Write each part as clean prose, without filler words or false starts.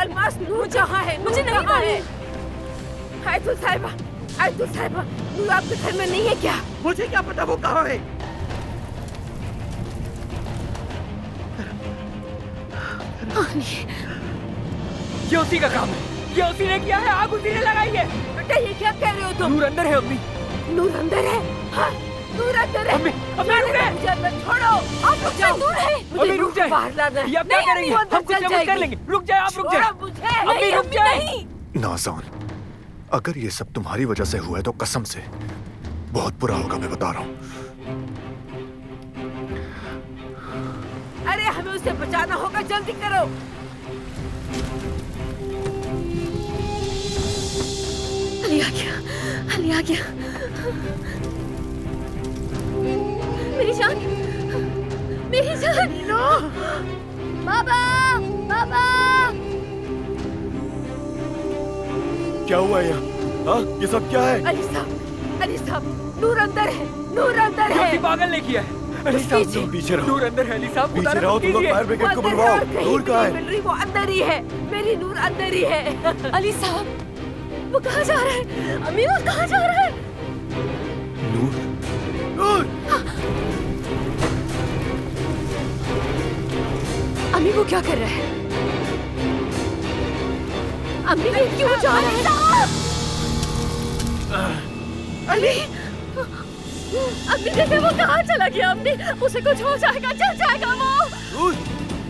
अलमास नूर कहाँ है? मुझे नहीं है? आयतुल साहिबा, आयतुल साहिबा, नूर आपके घर में नहीं है क्या? मुझे क्या पता वो कहाँ है? ये उसी का काम है, ये उसी ने किया है, आग उसी ने लगाई है। बेटा ये क्या कह रहे हो तुम? नूर अंदर है अम्मी। नूर अंदर है? हाँ, नूर अंदर है। अम्मी, अम्मी रुक जाए। मुझे अंदर छोड़ो। आप रुक जाओ। नूर है। अम्मी रुक जाए। बाहर लाना है। ये अब क्या नहीं, करेंगे? वो अंदर हम कुछ चल ना कुछ कर जाएगी। लेंगे। रुक जाए, आप रुक जाए। छोड़ो मुझे। अम्मी रुक जाए। नाज़ान, अगर ये सब तुम्हारी वजह से हुआ है तो कसम से बहुत बुरा होगा, मैं बता रहा हूँ। अरे हमें उसे बचाना होगा, जल्दी करो। अली आ गया, अली आ गया। मेरी जान, मेरी जान। बाबा, बाबा। क्या हुआ यहाँ? हाँ, ये सब क्या है? अली साहब, नूर अंदर है, नूर अंदर ये है। उसी पागल ने किया है। अली पीछे। साहब, तुम पीछे रहो। नूर अंदर है अली साहब। पीछे रहो, तुम लोग फायर ब्रिगेड को वो अंदर बुलवाओ। है और कहीं नूर भी कहाँ नहीं है? मिल रही, वो अंदर ही है। मेरी नूर अंदर ही है। अली साहब, वो कहाँ जा रहा है? अम्मी वो कहाँ जा रहा है? नूर, नूर! अम्मी वो क्या कर रहा है? अम्मी ये क्यों जा रहा है? अली, अम्मी देखे वो कहाँ चला गया? अम्मी उसे कुछ हो जाएगा, चल जाएगा वो। नूर,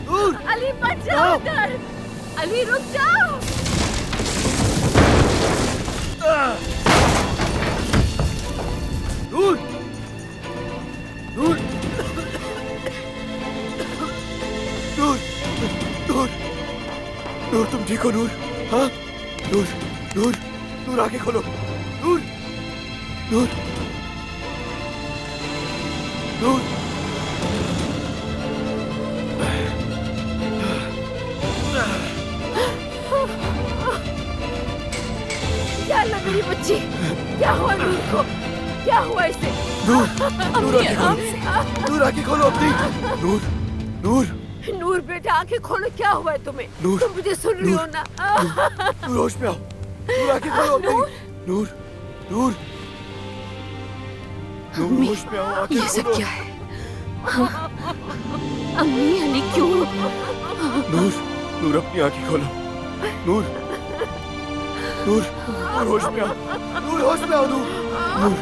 नूर! अली बच जाओ इधर। अली रुक जाओ। नूर, नूर, नूर, नूर, नूर, तुम ठीक हो नूर? हाँ, नूर, नूर, नूर आंखें खोलो, नूर, नूर, नूर। क्या लग मेरी बच्ची? क्या हुआ नूर को? क्या हुआ इसे? नूर, नूर आंखें खोलो, नूर आंखें खोलो अपनी, नूर, नूर, नूर बेटा आंखें खोलो, क्या हुआ है तुम्हें? नूर, तुम मुझे सुन रही हो ना? नूर होश में आओ, नूर आंखें खोलो अपनी, नूर, नूर, नूर होश में आओ, आंखें ये सब खोलो। क्या है? अम्मी अली क्यों? नूर, नूर अपनी आंखें खोलो, नूर, नूर, नूर होश में आओ, नूर होश में आओ, नूर, नूर,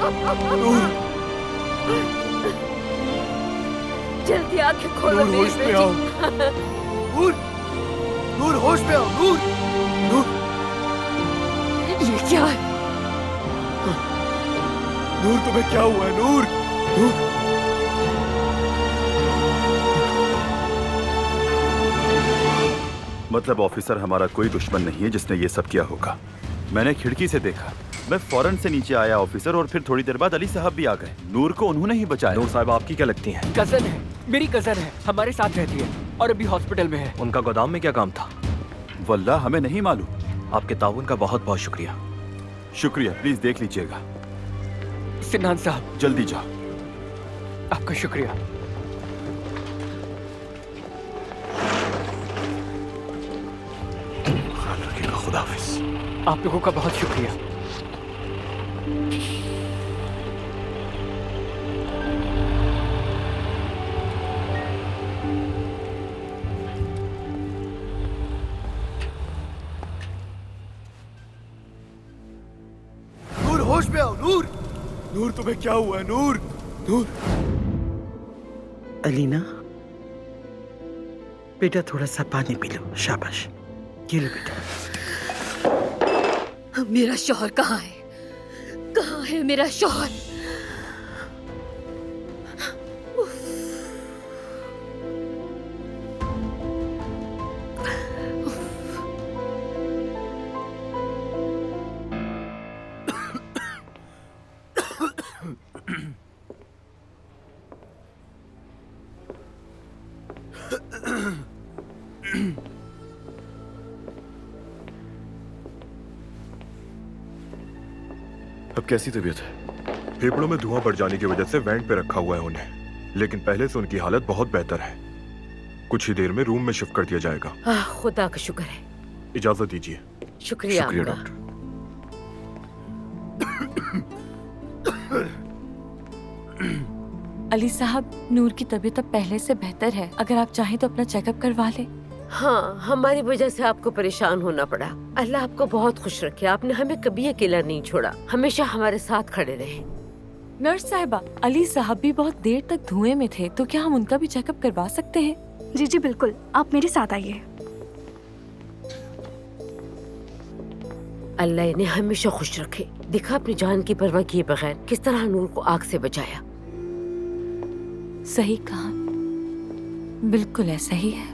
नूर, जल्दी आंखें खोलो नूर मेरी होश में आओ, बेटी। नूर, नूर होश में आओ, नूर, नूर, ये क्या है? नूर तुम्हें क्या हुआ है नूर, नूर? मतलब ऑफिसर हमारा कोई दुश्मन नहीं है जिसने ये सब किया होगा। मैंने खिड़की से देखा, मैं फौरन से नीचे आया ऑफिसर, और फिर थोड़ी देर बाद अली साहब भी आ गए। नूर को उन्होंने ही बचाया। नूर साहब आपकी क्या लगती हैं? कजन है, मेरी कजन है, हमारे साथ रहती है और अभी हॉस्पिटल में है। उनका गोदाम में क्या काम था? वल्लाह हमें नहीं मालूम। आपके ताउन का बहुत बहुत शुक्रिया। शुक्रिया, प्लीज देख लीजिएगा। सिन्हान साहब जल्दी जाओ। आपका शुक्रिया। ख्याल रखिएगा, खुदा हाफिज। आप लोगों का बहुत शुक्रिया। नूर होश में आओ, नूर, नूर तुम्हें क्या हुआ है नूर, नूर? अलीना बेटा थोड़ा सा पानी पी लो, शाबाश, ये लो बेटा। मेरा शौहर कहाँ है? कहाँ है मेरा शौहर? अब कैसी तबीयत है? फेफड़ों में धुआं बढ़ जाने की वजह से वेंट पे रखा हुआ है उन्हें, लेकिन पहले से उनकी हालत बहुत बेहतर है। कुछ ही देर में रूम में शिफ्ट कर दिया जाएगा। खुदा का शुक्र है। इजाजत दीजिए। शुक्रिया शुक्रिया आपका। डॉक्टर। अली साहब, नूर की तबीयत अब पहले से बेहतर है। अगर आप चाहें तो अपना चेकअप करवा लें। हाँ, हमारी वजह से आपको परेशान होना पड़ा। अल्लाह आपको बहुत खुश रखे। आपने हमें कभी अकेला नहीं छोड़ा, हमेशा हमारे साथ खड़े रहे। नर्स साहिबा, अली साहब भी बहुत देर तक धुएं में थे, तो क्या हम उनका भी चेकअप करवा सकते हैं? जी जी बिल्कुल, आप मेरे साथ आइए। अल्लाह इन्हें हमेशा खुश रखे। देखा अपनी जान की परवाह किए बगैर किस तरह नूर को आग से बचाया। सही कहा, बिल्कुल ऐसा ही है।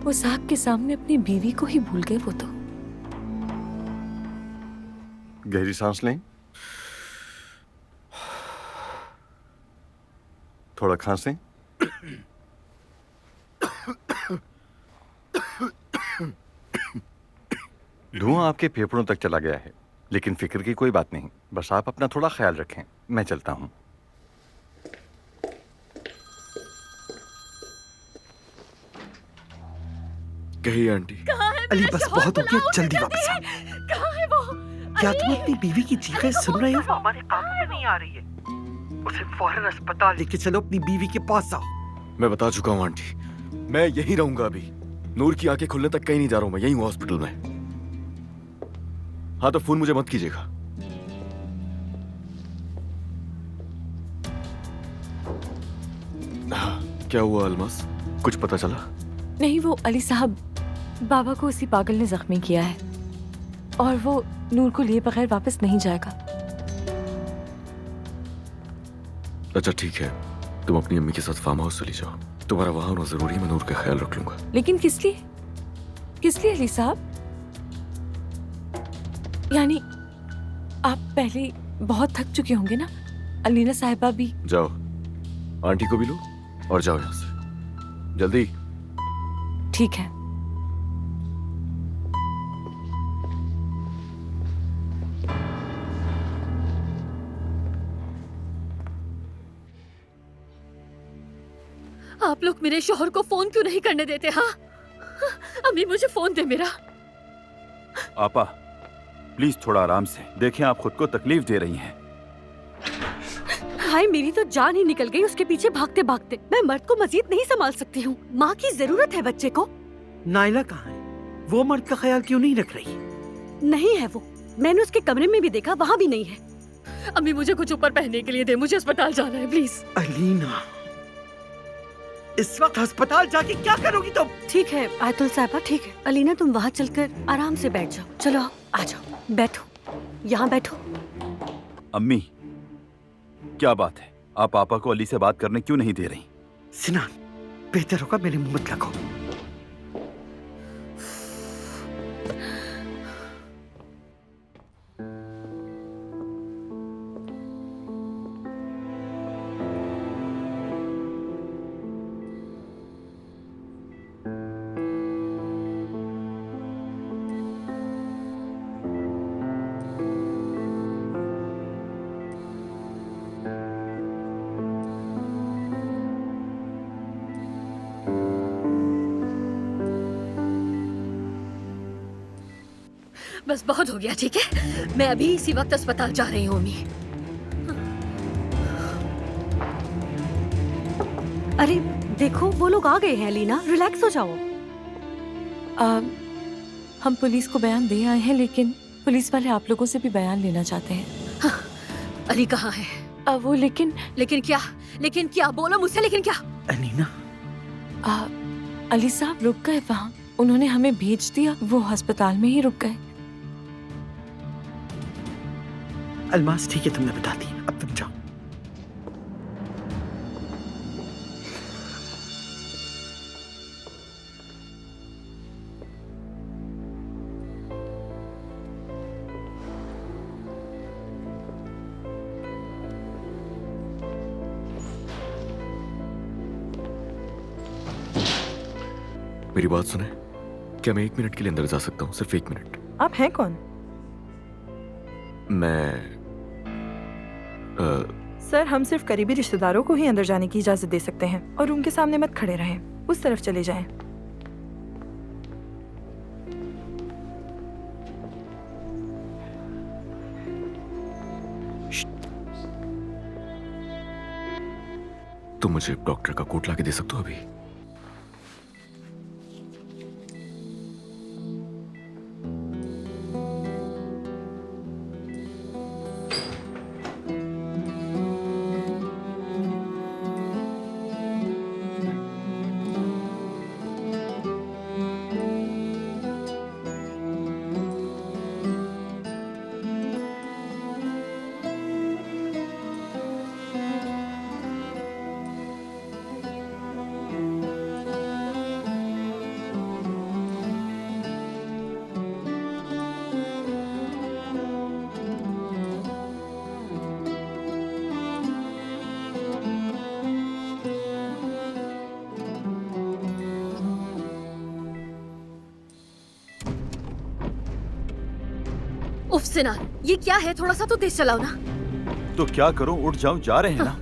वो आग के सामने अपनी बीवी को ही भूल गए वो तो। गहरी सांस लें, थोड़ा खांसें। धुआं आपके फेफड़ों तक चला गया है, लेकिन फिक्र की कोई बात नहीं। बस आप अपना थोड़ा ख्याल रखें। मैं चलता हूँ। कहिए आंटी। अली बस बहुत हो गया, जल्दी वापस आओ। कहाँ है वो? क्या तुम अपनी बीवी की चीखें सुन रहे हो? हमारे काबू में नहीं आ रही है। उसे फौरन अस्पताल लेके चलो, अपनी बीवी के पास आओ। मैं बता चुका हूँ आंटी, मैं यहीं रहूंगा अभी। नूर की आंखें खुलने तक कहीं नहीं जा रहा हूँ, मैं यहीं हूँ हॉस्पिटल में। हाँ तो फोन मुझे मत कीजिएगा। हाँ, क्या हुआ अलमास, कुछ पता चला? नहीं, वो अली साहब, बाबा को उसी पागल ने जख्मी किया है और वो नूर को लिए बगैर वापस नहीं जाएगा। अच्छा ठीक है, तुम अपनी अम्मी के साथ फार्म हाउस चली जाओ। तुम्हारा वहां होना जरूरी है, मैं नूर का ख्याल रख लूंगा। लेकिन किस लिए? किस लिए अली साहब? यानी आप पहले बहुत थक चुके होंगे ना? अलीना साहिबा भी। जाओ, आंटी को भी लो और जाओ यहाँ से जल्दी। ठीक है। आप लोग मेरे शोहर को फोन क्यों नहीं करने देते? हाँ, अम्मी मुझे फोन दे मेरा। आपा प्लीज थोड़ा आराम से देखें, आप खुद को तकलीफ दे रही हैं। हाय, मेरी तो जान ही निकल गई उसके पीछे भागते भागते। मैं मर्द को मजीद नहीं संभाल सकती हूँ। माँ की जरूरत है बच्चे को। नाइला कहाँ है? वो मर्द का ख्याल क्यों नहीं रख रही? नहीं है वो, मैंने उसके कमरे में भी देखा, वहाँ भी नहीं है। अम्मी मुझे कुछ ऊपर पहनने के लिए दे, मुझे अस्पताल जाना है प्लीज। अलीना, इस वक्त अस्पताल जाके क्या करोगी तुम? ठीक है आयतुल साहिबा, ठीक है। अलीना तुम वहाँ चलकर आराम से बैठ जाओ। चलो आ जाओ, बैठो, यहाँ बैठो। अम्मी क्या बात है, आप पापा को अली से बात करने क्यों नहीं दे रही? सिनान, बेहतर होगा मेरे मुंह मत लगो। बस बहुत हो गया, ठीक है? मैं अभी इसी वक्त अस्पताल जा रही हूँ अम्मी। अरे देखो, वो लोग आ गए हैं। अलीना रिलैक्स हो जाओ। हम पुलिस को बयान दे आए हैं, लेकिन पुलिस वाले आप लोगों से भी बयान लेना चाहते हैं। हाँ, अली कहाँ है? वो लेकिन क्या बोलो मुझसे, लेकिन क्या? अलीना, अली साहब रुक गए वहाँ, उन्होंने हमें भेज दिया, वो अस्पताल में ही रुक गए। अलमास ठीक है, तुमने बता दी, अब तुम जाओ। मेरी बात सुने, क्या मैं 1 मिनट के लिए अंदर जा सकता हूँ? सिर्फ 1 मिनट। आप हैं कौन? मैं सर, हम सिर्फ करीबी रिश्तेदारों को ही अंदर जाने की इजाजत दे सकते हैं और रूम के सामने मत खड़े रहें, उस तरफ चले जाएं। तुम मुझे डॉक्टर का कोट ला के दे सकते हो अभी? उफ सिनान, ये क्या है? थोड़ा सा तो तेज चलाओ ना। तो क्या करूं, उठ जाऊं? जा रहे हैं ना।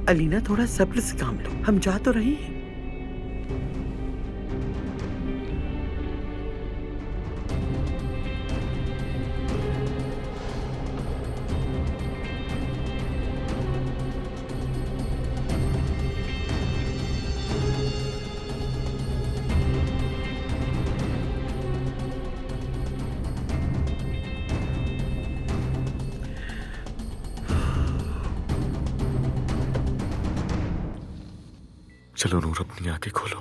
अलीना थोड़ा सब्र से काम लो, हम जा तो रहे हैं। चलो नूर, अपनी आंखें खोलो,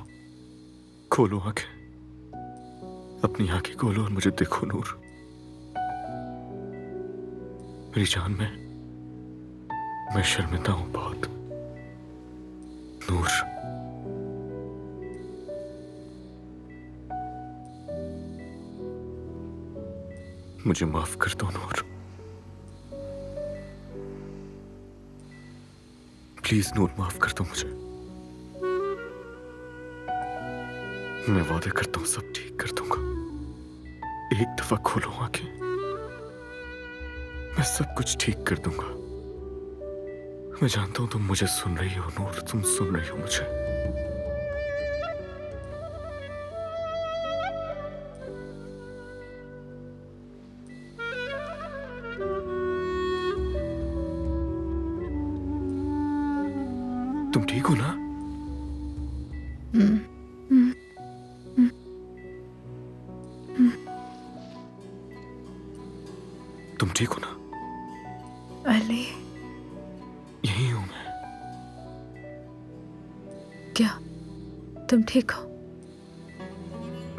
खोलो आंखें, अपनी आंखें खोलो और मुझे देखो नूर। मेरी जान, मैं शर्मिंदा हूं बहुत। नूर, मुझे माफ कर दो नूर, प्लीज नूर, माफ कर दो मुझे। मैं वादा करता हूं सब ठीक कर दूंगा। एक दफा खोलो आंखें, मैं सब कुछ ठीक कर दूंगा। मैं जानता हूं तुम मुझे सुन रही हो नूर, तुम सुन रही हो मुझे। तुम ठीक हो ना? तुम ठीक हो ना? अली, यही हूं मैं। क्या तुम ठीक हो?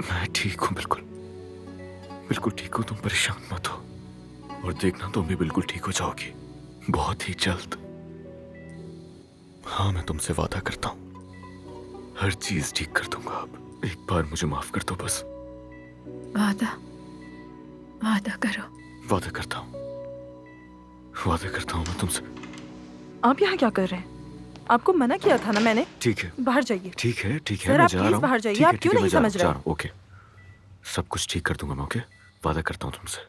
मैं ठीक हूं, बिल्कुल बिल्कुल ठीक हूं। तुम परेशान मत हो, और देखना तुम भी बिल्कुल ठीक हो जाओगी बहुत ही जल्द। हाँ, मैं तुमसे वादा करता हूं हर चीज ठीक कर दूंगा। अब एक बार मुझे माफ कर दो बस। वादा करो। वादा करता हूं मैं तुमसे। आप यहाँ क्या कर रहे हैं? आपको मना किया था ना मैंने। ठीक है, बाहर जाइए। ठीक है, सर, मैं आप जा प्लीज रहा हूँ। बाहर जाइए। ठीक है, आप क्यों ठीक है, नहीं मैं जा समझ रहा रहे? हूँ। ओके, सब कुछ ठीक कर दूंगा मैं। ओके, वादा करता हूँ तुमसे।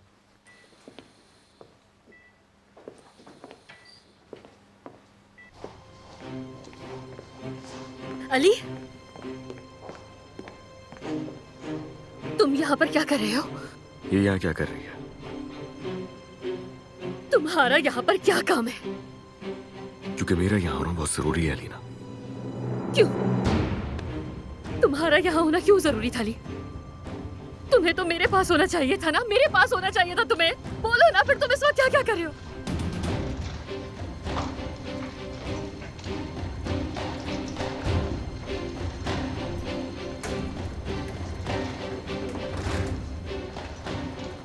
अली, तुम यहाँ पर क्या कर रहे हो? ये यहाँ क्या कर रही है? तुम्हारा यहाँ पर क्या काम है? क्योंकि मेरा यहाँ होना बहुत जरूरी है अलीना। क्यों? तुम्हारा यहाँ होना क्यों जरूरी था अली? तुम्हें तो मेरे पास होना चाहिए था ना, मेरे पास होना चाहिए था तुम्हें। बोलो ना, फिर तुम इस वक्त क्या क्या कर रहे हो?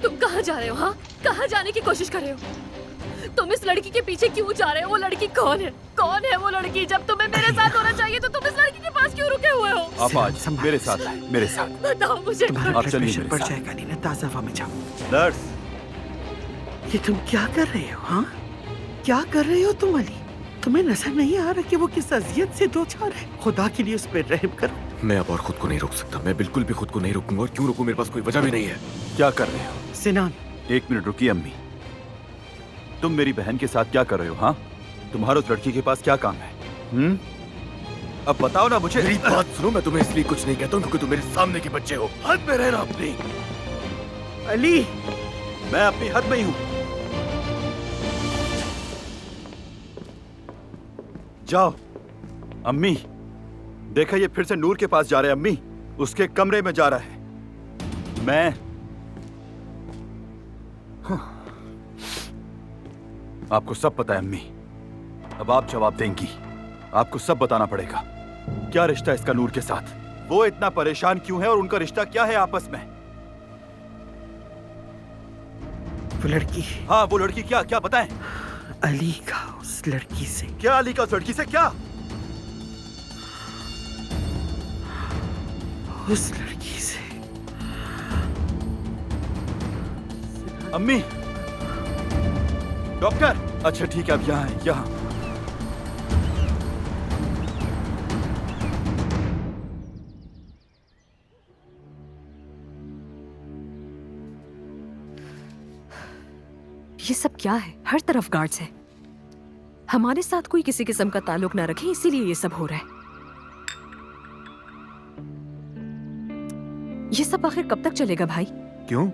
तुम कहाँ जा रहे हो? हाँ, कहाँ जाने की कोशिश कर रहे हो? तुम इस लड़की के पीछे क्यों जा रहे हो? वो लड़की कौन है? कौन है वो लड़की? जब तुम्हें मेरे साथ होना चाहिए तो तुम इस लड़की के पास क्यों रुके हुए हो? आप आज मेरे साथ आए, मेरे साथ। बताओ मुझे। आप चलिए मेरे बढ़ साथ। जाएगा अलीना, ताज़ा हवा में जाओ। नर्स, ये तुम क्या कर रहे हो? हाँ, क्या कर रहे हो तुम अली? तुम्हें नजर नहीं आ रहा कि वो किस अजियत से दो चार है? खुदा के लिए उस पर रहम करो। मैं अब और खुद को नहीं रोक सकता। मैं बिल्कुल भी खुद को नहीं रोकूंगा। और क्यों रोकूं? मेरे पास कोई वजह भी नहीं है। क्या कर रहे हो? सिनान, एक मिनट रुकिए अम्मी। तुम मेरी बहन के साथ क्या कर रहे हो? हाँ, तुम्हारा उस लड़की के पास क्या काम है? अब बताओ ना मुझे। मेरी बात सुनो, मैं तुम्हें इसलिए कुछ नहीं कहता हूँ क्योंकि तुम मेरे सामने के बच्चे हो। हद में रहना अपनी। अली, मैं अपनी हद में ही हूँ। जाओ, अम्मी, देखा ये फिर से नूर के पास जा रहे हैं। अम्मी, उसके कमरे में जा रहा है। मैं आपको सब पता है अम्मी, अब आप जवाब देंगी। आपको सब बताना पड़ेगा। क्या रिश्ता है इसका नूर के साथ? वो इतना परेशान क्यों है और उनका रिश्ता क्या है आपस में? वो लड़की, हाँ वो लड़की, क्या क्या बताएं? अली का उस लड़की से। क्या अली का उस लड़की से? क्या उस लड़की से? अम्मी, डॉक्टर। अच्छा ठीक है, अब यहाँ है, यहाँ। ये सब क्या है? हर तरफ गार्ड्स है। हमारे साथ कोई किसी किस्म का ताल्लुक ना रखे, इसीलिए ये सब हो रहा है। ये सब आखिर कब तक चलेगा भाई? क्यों?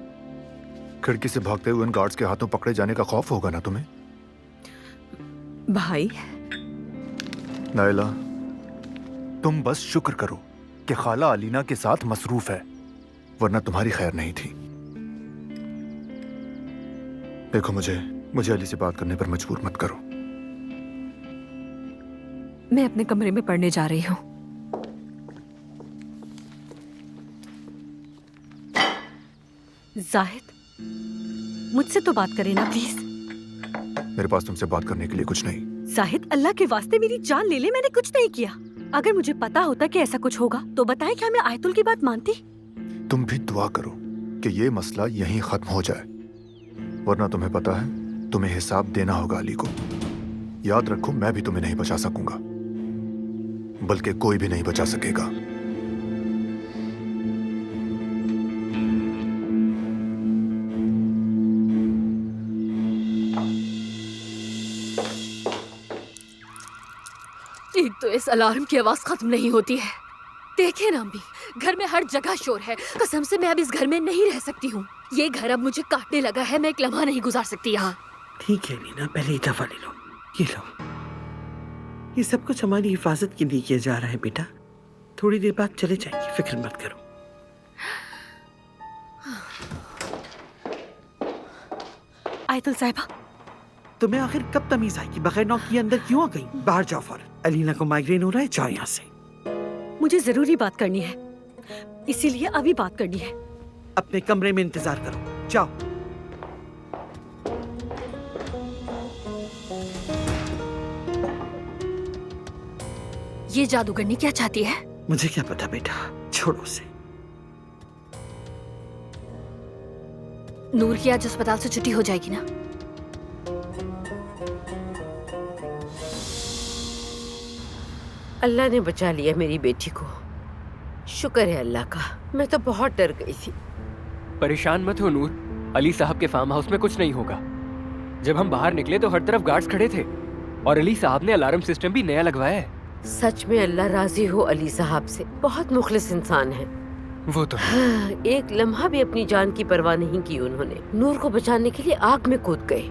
खिड़की से भागते हुए उन गार्ड्स के हाथों पकड़े जाने का खौफ होगा ना तुम्हें? भाई नायला, तुम बस शुक्र करो कि खाला अलीना के साथ मसरूफ है, वरना तुम्हारी खैर नहीं थी। देखो, मुझे अली से बात करने पर मजबूर मत करो। मैं अपने कमरे में पढ़ने जा रही हूँ। जाहिद, मुझसे तो बात करें ना प्लीज। मेरे पास तुमसे बात करने के लिए कुछ नहीं। जाहिद, अल्लाह के वास्ते मेरी जान ले ले, मैंने कुछ नहीं किया। अगर मुझे पता होता कि ऐसा कुछ होगा तो बताएं, क्या मैं आयतुल की बात मानती? तुम भी दुआ करो कि ये मसला यहीं खत्म हो जाए, वरना तुम्हें पता है तुम्हें हिसाब देना होगा अली को। याद रखो, मैं भी तुम्हें नहीं बचा सकूंगा, बल्कि कोई भी नहीं बचा सकेगा। एक तो इस अलार्म की आवाज खत्म नहीं होती है। देखे ना अम्मी, घर में हर जगह शोर है। कसम से मैं अब इस घर में नहीं रह सकती हूँ। ये घर अब मुझे काटने लगा है। मैं एक लम्हा नहीं गुजार सकती यहाँ। ठीक है नीना, पहले ही दफा ले लो। ये लो, ये सब कुछ हमारी हिफाजत के लिए किया जा रहा है बेटा। थोड़ी देर बाद चले जाएंगे, फिक्र मत करो। आयतुल साहिबा, तुम्हें आखिर कब तमीज आई कि बगैर नौक के अंदर क्यों आ गई? बाहर जाओ फौरन। अलीना को माइग्रेन हो रहा है, जाओ यहाँ से। मुझे जरूरी बात करनी है, इसीलिए अभी बात करनी है। अपने कमरे में इंतजार करो, जाओ। ये जादूगरनी क्या चाहती है? मुझे क्या पता बेटा, छोड़ो उसे। नूर की आज अस्पताल से छुट्टी हो जाएगी ना? अल्लाह ने बचा लिया मेरी बेटी को। शुक्र है अल्लाह का। मैं तो बहुत डर गई थी। परेशान मत हो नूर, अली साहब के फार्म हाउस में कुछ नहीं होगा। जब हम बाहर निकले तो हर तरफ गार्ड्स खड़े थे और अली साहब ने अलार्म सिस्टम भी नया लगवाया है। सच में अल्लाह राजी हो अली साहब से। बहुत मुखलिस इंसान है वो तो। हाँ, एक लम्हा भी अपनी जान की परवाह नहीं की उन्होंने। नूर को बचाने के लिए आग में कूद गए।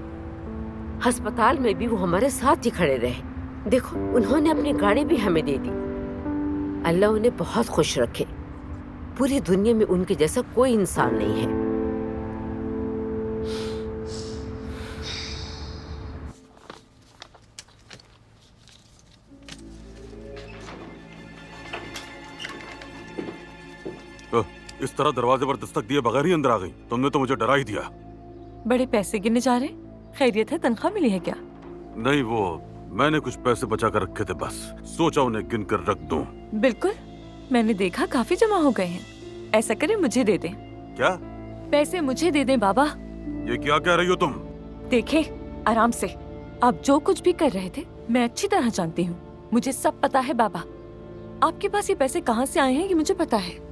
अस्पताल में भी वो हमारे साथ ही खड़े रहे। देखो, उन्होंने अपनी गाड़ी भी हमें दे दी। अल्लाह उन्हें बहुत खुश रखे। पूरी दुनिया में उनके जैसा कोई इंसान नहीं है। इस तरह दरवाजे पर दस्तक दिए बगैर ही अंदर आ गई। तुमने तो मुझे डरा ही दिया। बड़े पैसे गिने जा रहे? खैरियत है? तनख्वाह मिली है क्या? नहीं, वो मैंने कुछ पैसे बचा कर रखे थे, बस सोचा उन्हें गिन कर रख दूं। बिल्कुल, मैंने देखा काफी जमा हो गए हैं। ऐसा करें, मुझे दे दें। क्या? पैसे मुझे दे दें बाबा। ये क्या कह रही हो तुम? देखे, आराम से। आप जो कुछ भी कर रहे थे मैं अच्छी तरह जानती हूँ। मुझे सब पता है बाबा। आपके पास ये पैसे कहाँ से आए हैं ये मुझे पता है।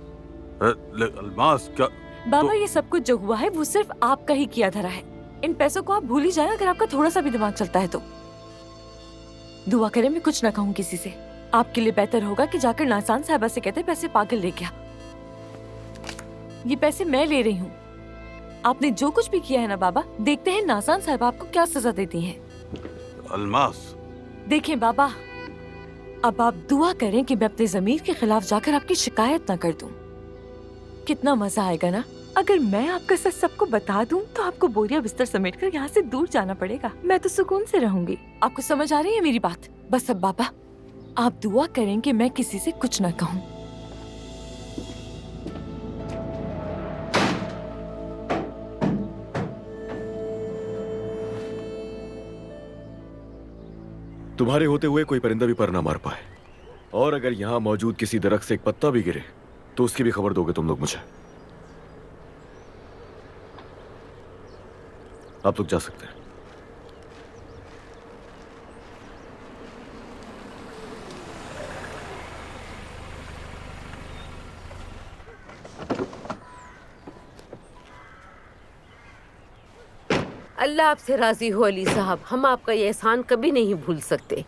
अल्मास, क्या बाबा ये सब कुछ जो हुआ है वो सिर्फ आपका ही किया धरा है। इन पैसों को आप भूल ही जाए अगर आपका थोड़ा सा भी दिमाग चलता है तो। दुआ करें मैं कुछ ना कहूँ किसी से। आपके लिए बेहतर होगा कि जाकर नासान साहिबा से कहते पैसे पागल ले गया। ये पैसे मैं ले रही हूँ। आपने जो कुछ भी किया है ना बाबा, देखते हैं नासान साहिबा आपको क्या सजा देती हैं। अल्मास, देखें बाबा, अब आप दुआ करें कि मैं अपने ज़मीर के खिलाफ जाकर आपकी शिकायत ना कर दूं। कितना मजा आएगा ना अगर मैं आपका सच सबको बता दूं तो आपको बोरिया बिस्तर समेटकर यहाँ से दूर जाना पड़ेगा। मैं तो सुकून से रहूंगी। आपको समझ आ रही है मेरी बात? बस अब बाबा आप दुआ करें कि मैं किसी से कुछ ना कहूँ। तुम्हारे होते हुए कोई परिंदा भी पर ना मार पाए, और अगर यहाँ मौजूद किसी दरख्त से एक पत्ता भी गिरे तो उसकी भी खबर दोगे तुम लोग मुझे। आप लोग जा सकते हैं। अल्लाह आपसे राजी हो अली साहब, हम आपका ये एहसान कभी नहीं भूल सकते।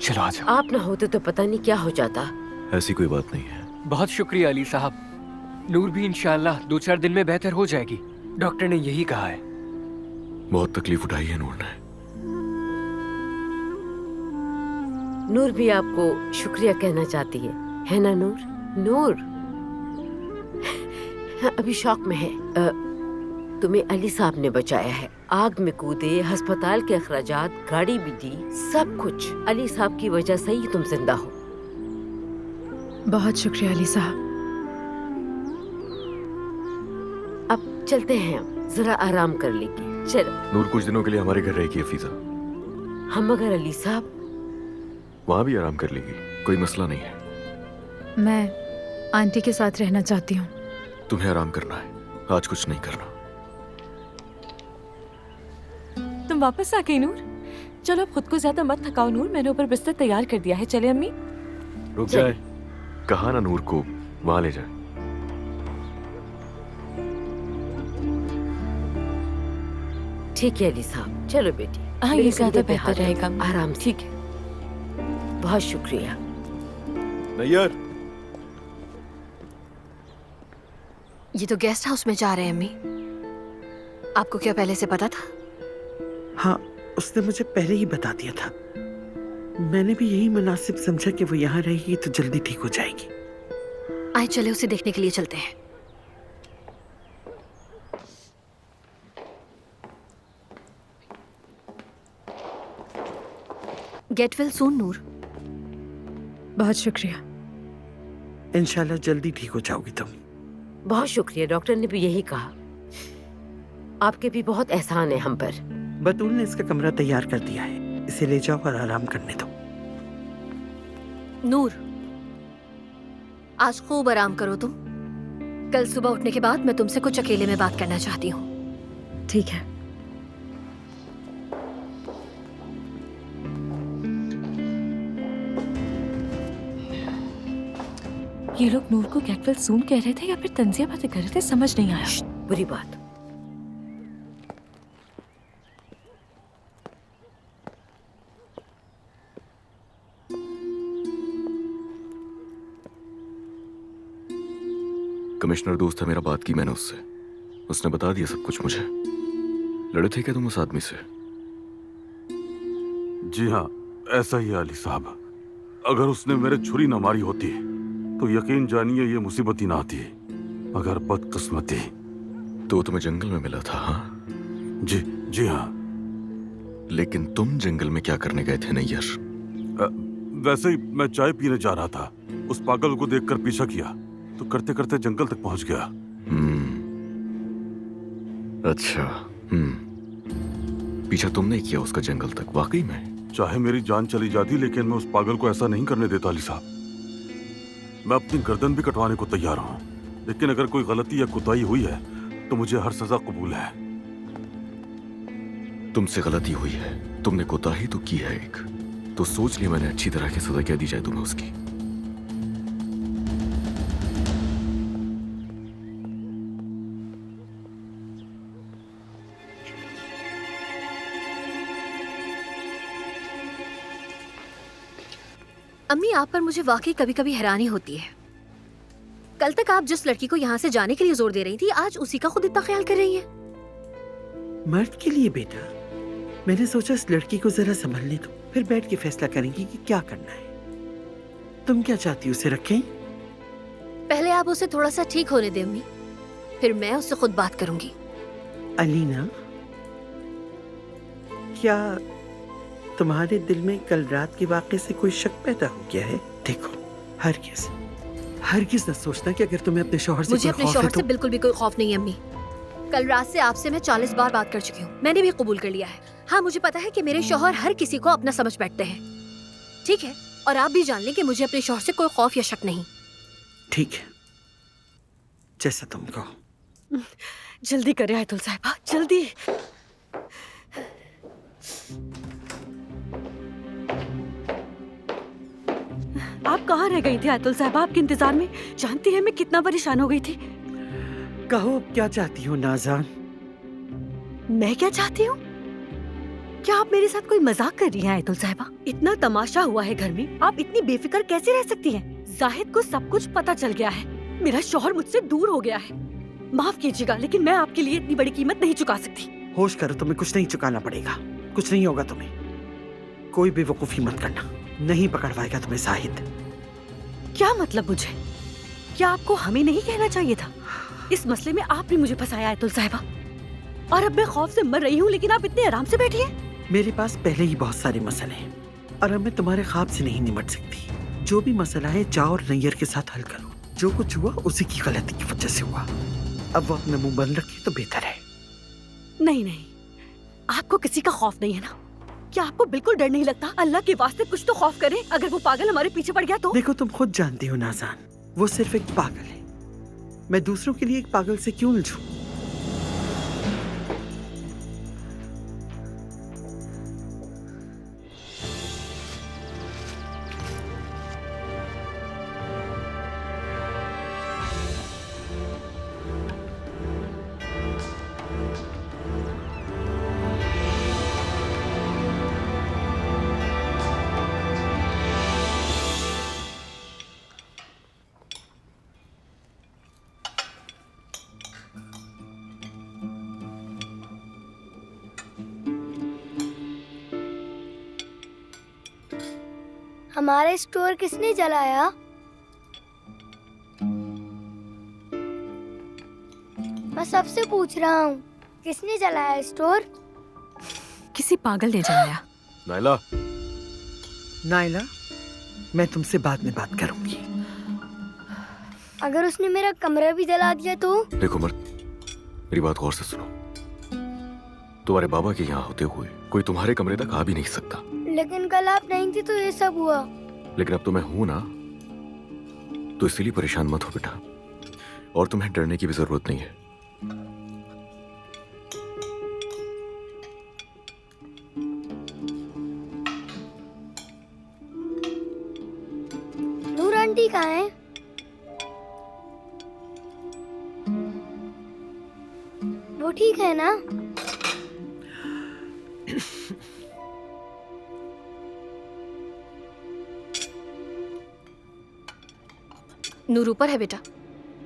चलो आ जाओ। आप ना होते तो पता नहीं क्या हो जाता। ऐसी कोई बात नहीं है। बहुत शुक्रिया अली साहब। नूर भी इंशाल्लाह 2-4 दिन में बेहतर हो जाएगी, डॉक्टर ने यही कहा है। बहुत तकलीफ उठाई है नूर ने। नूर भी आपको शुक्रिया कहना चाहती है ना नूर? नूर अभी शौक में है। तुम्हें अली साहब ने बचाया है, आग में कूदे, अस्पताल के अखराजात, गाड़ी भी दी, सब कुछ अली साहब की वजह से ही तुम जिंदा हो। बहुत शुक्रिया अली साहब। अब चलते हैं, जरा आराम कर लेंगे। चलो। नूर कुछ दिनों के लिए हमारे घर रहेगी हफीजा। हम अगर अली साहब वहां भी आराम कर लेगी, कोई मसला नहीं है। मैं आंटी के साथ रहना चाहती हूँ। तुम्हें आराम करना है, आज कुछ नहीं करना। तुम वापस आ गई नूर? चलो अब खुद को ज्यादा मत थकाओ नूर, मैंने ऊपर बिस्तर तैयार कर दिया है। चले अम्मी? रुक जाए, कहा ना नूर को वहां ले जाए। ठीक है अली साहब, चलो बेटी। हाँ ये ज्यादा बेहतर रहेगा। आराम से। ठीक है। बहुत शुक्रिया। नैयर, ये तो गेस्ट हाउस में जा रहे हैं अम्मी। आपको क्या पहले से पता था? हाँ, उसने मुझे पहले ही बता दिया था। मैंने भी यही मुनासिब समझा कि वो यहाँ रहेगी तो जल्दी ठीक हो जाएगी। आइए चले उसे देखने के लिए चलते हैं। गेट वेल सून नूर। बहुत शुक्रिया। इंशाल्लाह जल्दी ठीक हो जाओगी तुम। बहुत शुक्रिया, डॉक्टर ने भी यही कहा। आपके भी बहुत एहसान है हम पर। बतूल ने इसका कमरा तैयार कर दिया है, इसे ले जाओ और आराम करने दो। नूर, आज खूब आराम करो तुम। कल सुबह उठने के बाद मैं तुमसे कुछ अकेले में बात करना चाहती हूँ। ठीक है। ये लोग नूर को गेट वेल सून कह रहे थे या फिर तंजिया बातें कर रहे थे, समझ नहीं आया। बुरी बात। कमिश्नर दोस्त है मेरा, बात की मैंने उससे, उसने बता दिया सब कुछ मुझे। लड़े थे क्या तुम उस आदमी से? जी हाँ, ऐसा ही है अली साहब। अगर उसने मेरे छुरी न मारी होती तो यकीन जानिए ये मुसीबत ही ना आती। मगर बदकिस्मती। तो तुम्हें जंगल में मिला था? हाँ जी हाँ। लेकिन तुम जंगल में क्या करने गए थे नैयर? वैसे ही मैं चाय पीने जा रहा था, उस पागल को देखकर पीछा किया तो करते करते जंगल तक पहुंच गया। अच्छा। पीछा तुमने किया उसका जंगल तक? वाकई में? चाहे मेरी जान चली जाती लेकिन मैं उस पागल को ऐसा नहीं करने देता अली साहब। मैं अपनी गर्दन भी कटवाने को तैयार हूँ, लेकिन अगर कोई गलती या कुताही हुई है तो मुझे हर सजा कबूल है। तुमसे गलती हुई है, तुमने कोताही तो की है एक, तो सोच लिया मैंने अच्छी तरह की सजा क्या दी जाए तुम्हें उसकी। अम्मी, आप पर मुझे वाकई कभी कभी हैरानी होती है। कल तक आप जिस लड़की को यहाँ से जाने के लिए जोर दे रही थी, आज उसी का खुद इतना ख्याल कर रही हैं। मर्द के लिए बेटा मैंने सोचा इस लड़की को जरा संभलने दो, फिर बैठ के फैसला करेंगी कि क्या करना है। तुम क्या चाहती हो, उसे रखें? पहले आप उसे थोड़ा सा ठीक होने दें अम्मी, फिर मैं उससे खुद बात करूंगी। अलीना, क्या तुम्हारे दिल में कल रात के वाक़े से कोई शक पैदा हो गया है? देखो, हरगिज़ न सोचना कि अगर तुम्हें अपने शौहर से मुझे कोई अपने खौफ शौहर है से तो... बिल्कुल भी कोई खौफ नहीं है अम्मी। कल रात से आपसे मैं 40 बार बात कर चुकी हूँ, मैंने भी कबूल कर लिया है। हाँ, मुझे पता है कि मेरे शौहर हर किसी को अपना समझ बैठते हैं, ठीक है? और आप भी जान लें कि मुझे अपने शौहर से कोई खौफ या शक नहीं। ठीक है, जैसा तुम कहो। जल्दी करें आयतुल साहिबा, जल्दी। आप कहाँ रह गई थी आयतुल साहिबा, आपके इंतजार में? जानती है मैं कितना परेशान हो गई थी। कहो, क्या चाहती हो नाज़ान? मैं क्या चाहती हूँ? क्या आप मेरे साथ कोई मजाक कर रही हैं आयतुल साहिबा? इतना तमाशा हुआ है घर में, आप इतनी बेफिक्र कैसे रह सकती हैं? जाहिद को सब कुछ पता चल गया है, मेरा शौहर मुझसे दूर हो गया है। माफ कीजिएगा, लेकिन मैं आपके लिए इतनी बड़ी कीमत नहीं चुका सकती। होश करो, तुम्हें कुछ नहीं चुकाना पड़ेगा, कुछ नहीं होगा तुम्हें। कोई बेवकूफी मत करना, नहीं पकड़वाएगा तुम्हें जाहिद। क्या मतलब मुझे? क्या आपको हमें नहीं कहना चाहिए था? इस मसले में आपने मुझे फंसाया आयतुल साहिबा, और अब मैं खौफ से मर रही हूँ, लेकिन आप इतने आराम से बैठी हैं। मेरे पास पहले ही बहुत सारे मसले हैं और अब मैं तुम्हारे ख्वाब से नहीं निपट सकती। जो भी मसला है जाओ और नैयर के साथ हल करो। जो कुछ हुआ उसी की गलती की वजह से हुआ, अब वो अपना मुंह बंद रखे तो बेहतर है। नहीं नहीं, आपको किसी का खौफ नहीं है ना? क्या आपको बिल्कुल डर नहीं लगता? अल्लाह के वास्ते कुछ तो खौफ करें, अगर वो पागल हमारे पीछे पड़ गया तो? देखो, तुम खुद जानती हो नाज़ान, वो सिर्फ एक पागल है। मैं दूसरों के लिए एक पागल से क्यों उलझूं? हमारा स्टोर किसने जलाया? मैं सबसे पूछ रहा हूँ, किसने जलाया स्टोर? किसी पागल ने जलाया। नाइला, नाइला, मैं तुमसे बाद में बात करूंगी। अगर उसने मेरा कमरा भी जला दिया तो? देखो मर्द, मेरी बात गौर से सुनो। तुम्हारे बाबा के यहाँ होते हुए कोई तुम्हारे कमरे तक आ भी नहीं सकता। लेकिन कल आप नहीं थी तो ये सब हुआ। लेकिन अब तो मैं हूं ना, तो इसीलिए परेशान मत हो बेटा, और तुम्हें डरने की भी जरूरत नहीं है। नूर आंटी कहाँ है? वो ठीक है ना? नूर ऊपर है बेटा,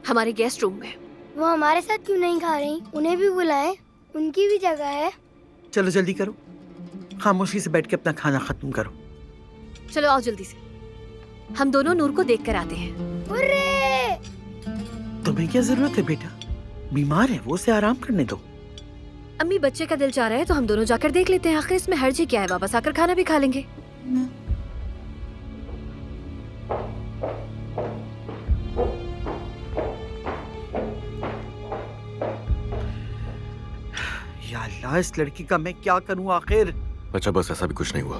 हमारे गेस्ट रूम में। वो हमारे साथ क्यों नहीं खा रही? उन्हें भी बुलाएं, उनकी भी जगह है। चलो जल्दी करो, खामोशी से बैठ के अपना खाना खत्म करो। चलो आओ जल्दी से, हम दोनों नूर को देख कर आते हैं। हुर्रे! तुम्हें क्या जरूरत है बेटा, बीमार है वो, उसे आराम करने दो। अम्मी, बच्चे का दिल चाह रहा है तो हम दोनों जाकर देख लेते हैं, आखिर इसमें हर्ज क्या है, वापस आकर खाना भी खा लेंगे। या अल्लाह, इस लड़की का मैं क्या करूं आखिर? अच्छा बस, ऐसा भी कुछ नहीं हुआ।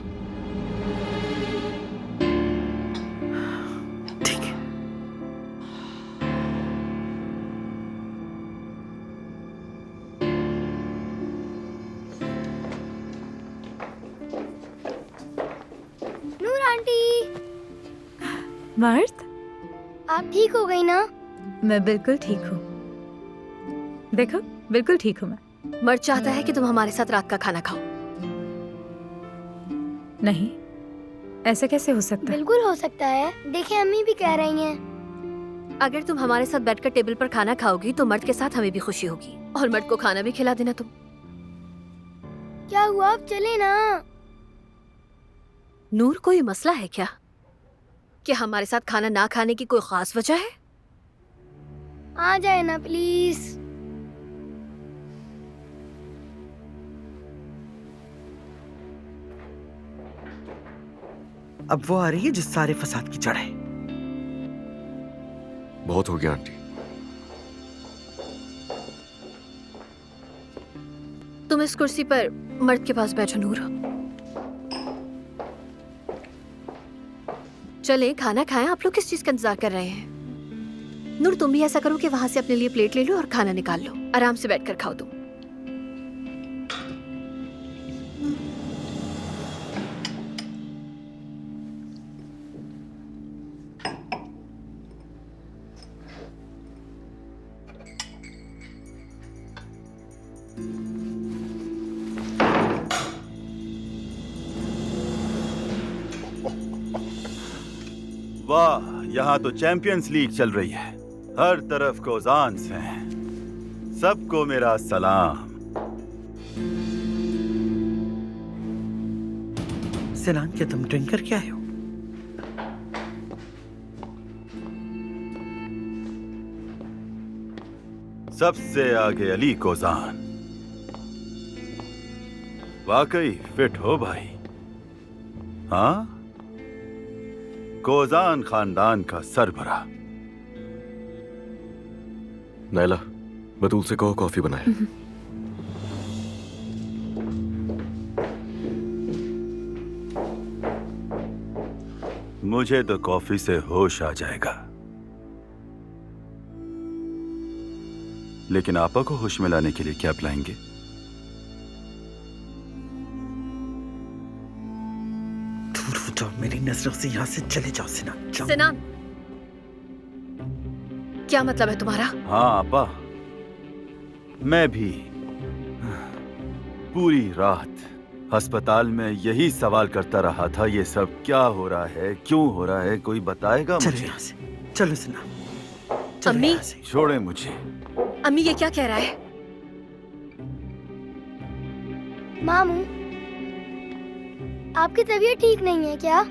ठीक है। नूर आंटी, मर्द, आप ठीक हो गई ना? मैं बिल्कुल ठीक हूँ। देखो, बिल्कुल ठीक हूँ मैं। मर्द चाहता है कि तुम हमारे साथ रात का खाना खाओ। नहीं, ऐसा कैसे हो सकता है? बिल्कुल हो सकता है, देखिए अम्मी भी कह रही हैं। अगर तुम हमारे साथ बैठकर टेबल पर खाना खाओगी तो मर्द के साथ हमें भी खुशी होगी, और मर्द को खाना भी खिला देना तुम। क्या हुआ, अब चले ना। नूर, कोई मसला है क्या? क्या हमारे साथ खाना ना खाने की कोई खास वजह है? आ जाए ना प्लीज। अब वो आ रही है जिस सारे फसाद की जड़ है। बहुत हो गया आंटी। तुम इस कुर्सी पर मर्द के पास बैठो नूर। चलें, खाना खाएं। आप लोग किस चीज का इंतजार कर रहे हैं? नूर, तुम भी ऐसा करो कि वहां से अपने लिए प्लेट ले लो और खाना निकाल लो। आराम से बैठकर खाओ तुम। वाह, यहाँ तो चैंपियंस लीग चल रही है। हर तरफ कोजान्स हैं। सबको मेरा सलाम। सिनान, क्या तुम ड्रिंक करके आए हो? सबसे आगे अली कोजान। वाकई फिट हो भाई। हाँ, कोजान खानदान का सरबरा। नायला, बतूल से कहो कॉफी बनाए। मुझे तो कॉफी से होश आ जाएगा, लेकिन आपा को होश में लाने के लिए क्या पिलाएंगे? दूर हो जाओ मेरी नजरों से, यहाँ से चले जाओ सिनान, जाओ। सिनान, क्या मतलब है तुम्हारा? हाँ आपा, मैं भी पूरी रात अस्पताल में यही सवाल करता रहा था। ये सब क्या हो रहा है, क्यों हो रहा है, कोई बताएगा मुझे? यहाँ से चलो सिनान। अम्मी, छोड़े मुझे। अम्मी ये क्या कह रहा है? मामू, आपकी तबीयत ठीक नहीं है क्या?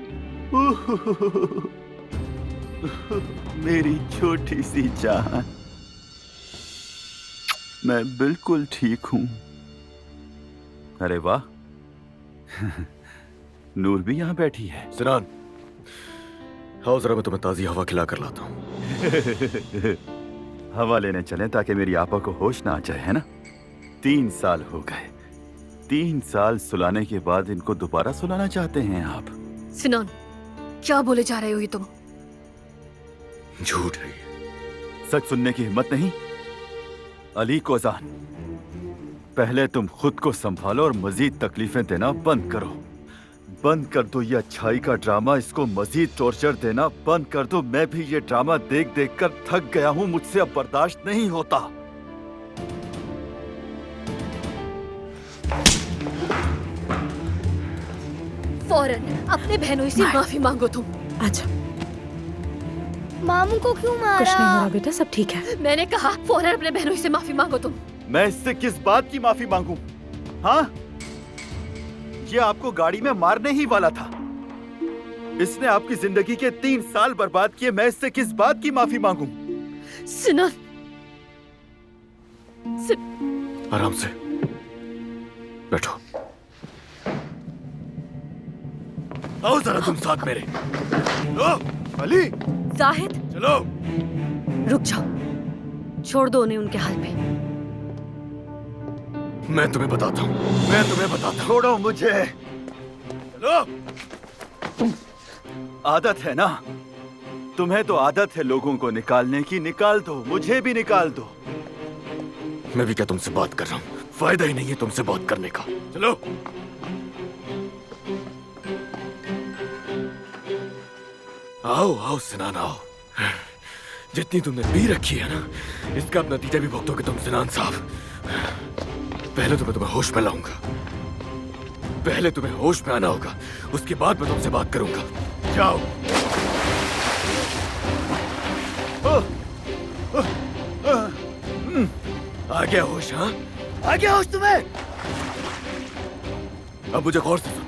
मेरी छोटी सी जान, मैं बिल्कुल ठीक हूं। अरे वाह, नूर भी यहाँ बैठी है। सिनान, आओ जरा मैं तुम्हें ताजी हवा खिला कर लाता हूँ। हवा लेने चले ताकि मेरी आपा को होश ना आ जाए, है ना? 3 साल हो गए। 3 साल सुलाने के बाद इनको दोबारा सुलाना चाहते हैं आप? सिनान, क्या बोले जा रहे हो ये तुम? झूठ है ये। सच सुनने की हिम्मत नहीं? अली कोजान, पहले तुम खुद को संभालो और मजीद तकलीफें देना बंद करो। बंद कर दो ये अच्छाई का ड्रामा, इसको मजीद टॉर्चर देना बंद कर दो। मैं भी ये ड्रामा देख देख कर थक गया हूं, मुझसे अब बर्दाश्त नहीं होता। फौरन अपने बहनों से माफी मांगो तुम। अच्छा, मामू को क्यों मारा? कुछ नहीं हो रहा बेटा, सब ठीक है। मैंने कहा फौरन अपने बहनों से माफी मांगो तुम। मैं इससे किस बात की माफी मांगूं? हाँ, ये आपको गाड़ी में मारने ही वाला था। इसने आपकी जिंदगी के 3 साल बर्बाद किए। मैं इससे किस बात की माफी मांगूं? सिनान, आराम से बैठो। आओ जरा तुम साथ मेरे। लो, अली, जाहिद, चलो। रुक जाओ, छोड़ दो उन्हें उनके हाल पे। मैं तुम्हें बताता हूँ, मैं तुम्हें बताता हूँ। छोड़ो मुझे। चलो। आदत है ना, तुम्हें तो आदत है लोगों को निकालने की। निकाल दो, मुझे भी निकाल दो। मैं भी क्या तुमसे बात कर रहा हूँ? फायदा ही नहीं है तुमसे बात करने का। चलो। आओ आओ सिनान, आओ। जितनी तुमने पी रखी है ना, इसका अब नतीजा भी भुगतोगे तुम सिनान साहब। पहले तो मैं तुम्हें होश में लाऊंगा। पहले तुम्हें होश में आना होगा, उसके बाद मैं तुमसे बात करूंगा। जाओ। आ गया होश? हाँ, आ गया होश तुम्हें? अब मुझे गौर से सुन।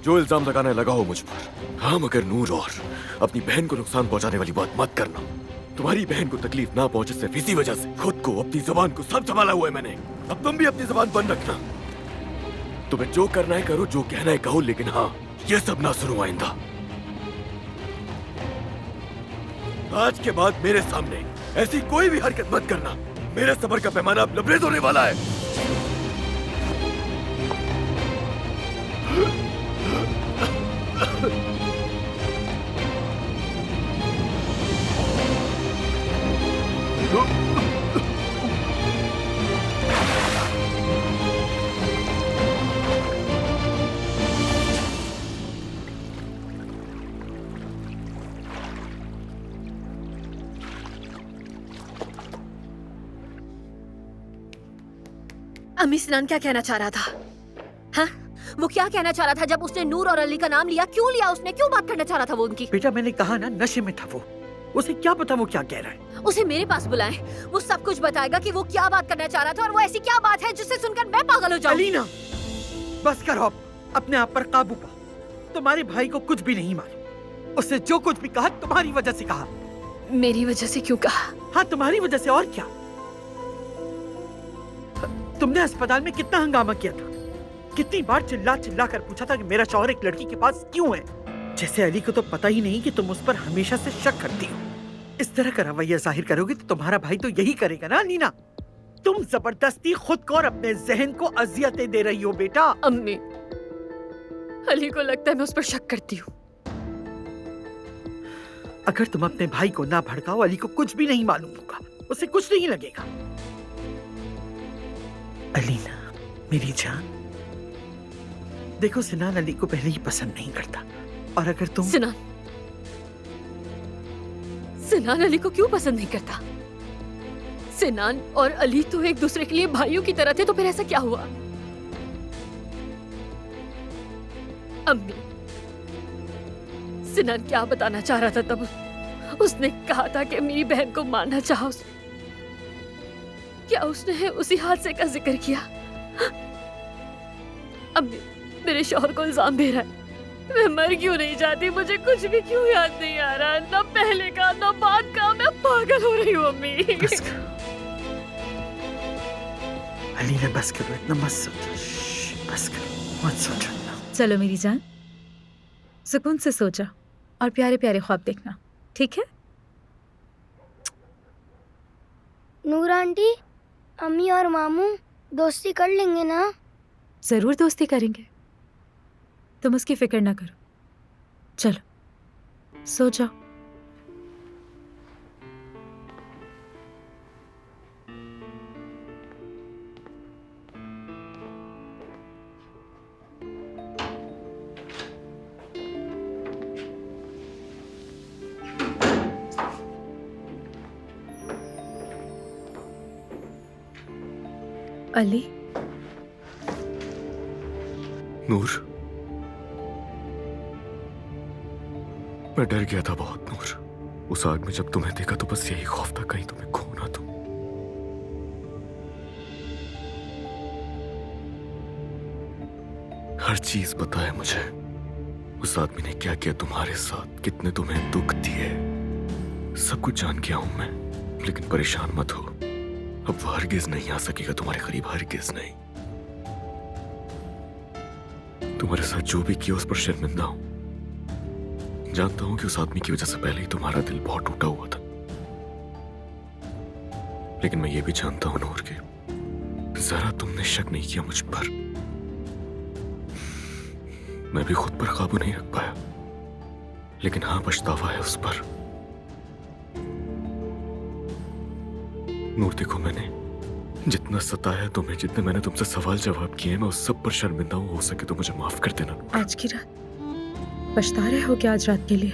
जो इल्जाम लगाने लगा हो मुझ पर, हाँ, मगर नूर और अपनी बहन को नुकसान पहुंचाने वाली बात मत करना। तुम्हारी बहन को तकलीफ ना पहुंचे सिर्फ इसी वजह से खुद को, अपनी जुबान को सब संभाला हुआ है मैंने। अब तुम भी अपनी जुबान बंद रखना। तुम्हें जो करना है करो, जो कहना है कहो, लेकिन हाँ, ये सब ना सुनो आइंदा। आज के बाद मेरे सामने ऐसी कोई भी हरकत मत करना। मेरे सब्र का पैमाना अब लबरेज होने वाला है। अम्मी, सिनान क्या कहना चाह रहा था? हाँ? वो क्या कहना चाह रहा था जब उसने नूर और अली का नाम लिया? क्यों लिया उसने? क्यों बात करना चाह रहा था वो उनकी? बेटा, मैंने कहा ना, नशे में था वो। उसे क्या पता वो क्या कह रहा है। उसे मेरे पास बुलाएं, वो सब कुछ बताएगा कि वो क्या बात करना चाह रहा था और वो ऐसी क्या बात है जिससे सुनकर मैं पागल हो जाऊं। अलीना, बस करो अपने आप पर काबू पाओ। तुम्हारे भाई को कुछ भी नहीं मालूम। उसने जो कुछ भी कहा तुम्हारी वजह से कहा। मेरी वजह से क्यों कहा? हाँ, तुम्हारी वजह से, और क्या। तुमने अस्पताल में कितना हंगामा किया था, कितनी बार चिल्ला चिल्ला कर पूछा था कि मेरा शौहर एक लड़की के पास क्यों है। जैसे अली को तो पता ही नहीं कि तुम उस पर हमेशा से शक करती हो। इस तरह का रवैया जाहिर करोगे तो तुम्हारा भाई तो यही करेगा ना नीना। तुम जबरदस्ती खुद को और अपने जहन को अजियतें दे रही हो बेटा। अम्मी, अली को लगता है मैं उस पर शक करती हूँ। अगर तुम अपने भाई को ना भड़काओ, अली को कुछ भी नहीं मालूम होगा, उसे कुछ नहीं लगेगा। अलीना मेरी जान, देखो सिनान अली को पहले ही पसंद नहीं करता, और अगर तुम सिनान अली को क्यों पसंद नहीं करता? सिनान और अली तो एक दूसरे के लिए भाइयों की तरह थे, तो फिर ऐसा क्या हुआ? अम्मी, सिनान क्या बताना चाह रहा था तब? उसने कहा था कि मेरी बहन को मारना चाहा उसने। क्या उसने उसी हादसे का जिक्र किया? अम्मी, मेरे शौहर को इल्जाम दे रहा है। मैं मर क्यों नहीं जाती? मुझे कुछ भी क्यों याद नहीं आ रहा? ना पहले का ना बाद का। मैं पागल हो रही हूँ अम्मी। अलीना बस करो, इतना मत सोचो। बस करो, मत सोचो। चलो मेरी जान, सुकून से सो जा और प्यारे प्यारे ख्वाब देखना, ठीक है? नूर आंटी, अम्मी और मामू दोस्ती कर लेंगे ना? जरूर दोस्ती करेंगे, तुम उसकी फिक्र ना करो। चलो सो जाओ। अली, नूर, मैं डर गया था बहुत नूर। उस आग में जब तुम्हें देखा तो बस यही खौफ था कहीं तुम्हें खो ना दूं। हर चीज पता है मुझे। उस आदमी ने क्या किया तुम्हारे साथ, कितने तुम्हें दुख दिए, सब कुछ जान गया हूं मैं। लेकिन परेशान मत हो, अब वो हरगिज नहीं आ सकेगा तुम्हारे करीब, हरगिज नहीं। तुम्हारे साथ जो भी किया उस पर शर्मिंदा हूं। जानता हूं कि उस आदमी की वजह से पहले ही तुम्हारा दिल बहुत टूटा हुआ था, लेकिन मैं ये भी जानता हूं नूर के जरा तुमने शक नहीं किया मुझ पर। मैं भी खुद पर काबू नहीं रख पाया, लेकिन हाँ, पछतावा है उस पर। नूर देखो, मैंने जितना सताया तुम्हें, जितने मैंने तुमसे सवाल जवाब किए, मैं उस सब पर शर्मिंदा हूं। हो सके तो मुझे माफ कर देना नूर। आज की रात पछता रहे हो क्या? आज रात के लिए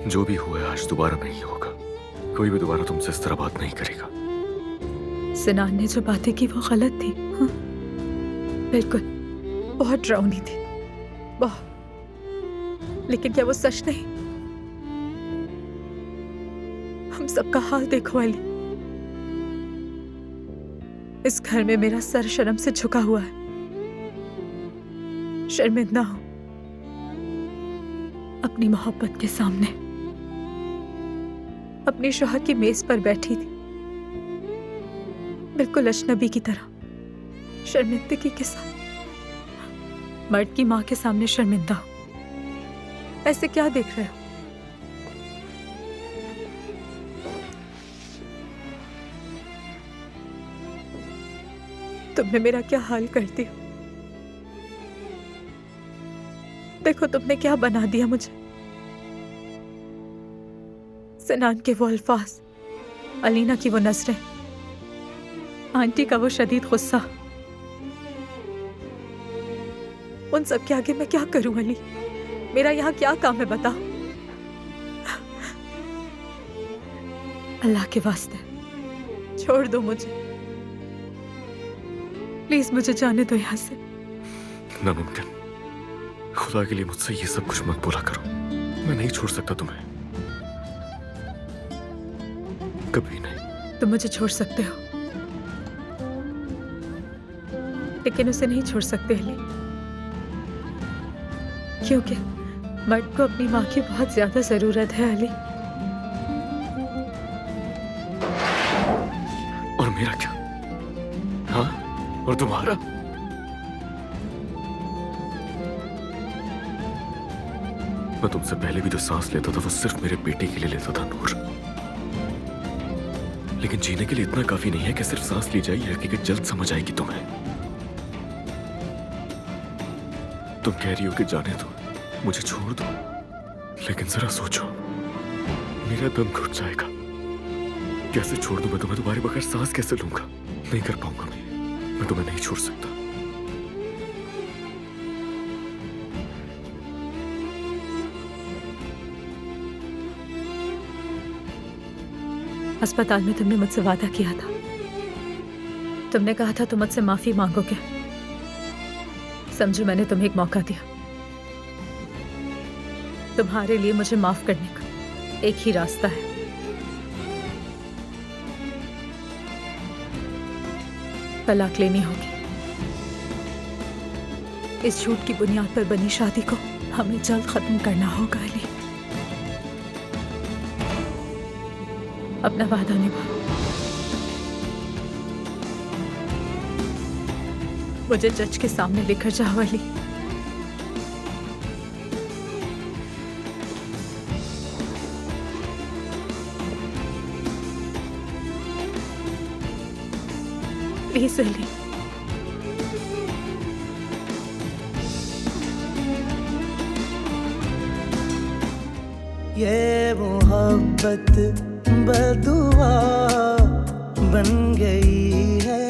जो भी हुआ है आज दोबारा नहीं होगा। कोई भी दोबारा तुमसे इस तरह बात नहीं करेगा। सिनान ने जो बातें की वो गलत थी। हाँ? बिल्कुल, बहुत डरावनी थी, बहुत। लेकिन क्या वो सच नहीं? हम सबका हाल देखो अली, इस घर में मेरा सर शर्म से झुका हुआ है। शर्मिंदा हूं अपनी मोहब्बत के सामने। अपने शौहर की मेज पर बैठी थी, बिल्कुल अजनबी की तरह, शर्मिंदगी के साथ। मर्द की मां के सामने शर्मिंदा हूं। ऐसे क्या देख रहे हो? तुमने मेरा क्या हाल कर दिया। देखो तुमने क्या बना दिया मुझे। सिनान के वो अल्फाज, अलीना की वो नजरें, आंटी का वो शदीद गुस्सा, उन सब के आगे मैं क्या करूं अली? मेरा यहाँ क्या काम है बताओ? अल्लाह के वास्ते छोड़ दो मुझे, प्लीज मुझे जाने दो यहाँ से। नामुमकिन, खुदा के लिए मुझसे ये सब कुछ मत बोला करो। मैं नहीं छोड़ सकता तुम्हें, कभी नहीं। तुम मुझे छोड़ सकते हो, लेकिन उसे नहीं छोड़ सकते अली, क्योंकि मर्द को अपनी माँ की बहुत ज्यादा जरूरत है अली। और मेरा क्या? हाँ, और तुम्हारा? मैं तुमसे पहले भी जो सांस लेता था वो सिर्फ मेरे बेटे के लिए लेता था नूर। लेकिन जीने के लिए इतना काफी नहीं है कि सिर्फ सांस ली जाए। ये हकीकत जल्द समझ आएगी तुम्हें। तुम कह रही हो कि जाने दो, मुझे छोड़ दो, लेकिन जरा सोचो, मेरा दम घुट जाएगा। कैसे छोड़ दूं मैं तुम्हें? तुम्हारे बगैर सांस कैसे लूंगा? नहीं कर पाऊंगा मैं तुम्हें नहीं छोड़ सकता। अस्पताल में तुमने मुझसे वादा किया था, तुमने कहा था तुम मुझसे माफी मांगोगे। समझो मैंने तुम्हें एक मौका दिया। तुम्हारे लिए मुझे माफ करने का एक ही रास्ता है, तलाक लेनी होगी। इस झूठ की बुनियाद पर बनी शादी को हमें जल्द खत्म करना होगा अली। अपना वादा निभाओ। मुझे जज के सामने लेकर जाओ अली। प्लीज अली। ये मोहब्बत बदुआ बन गई है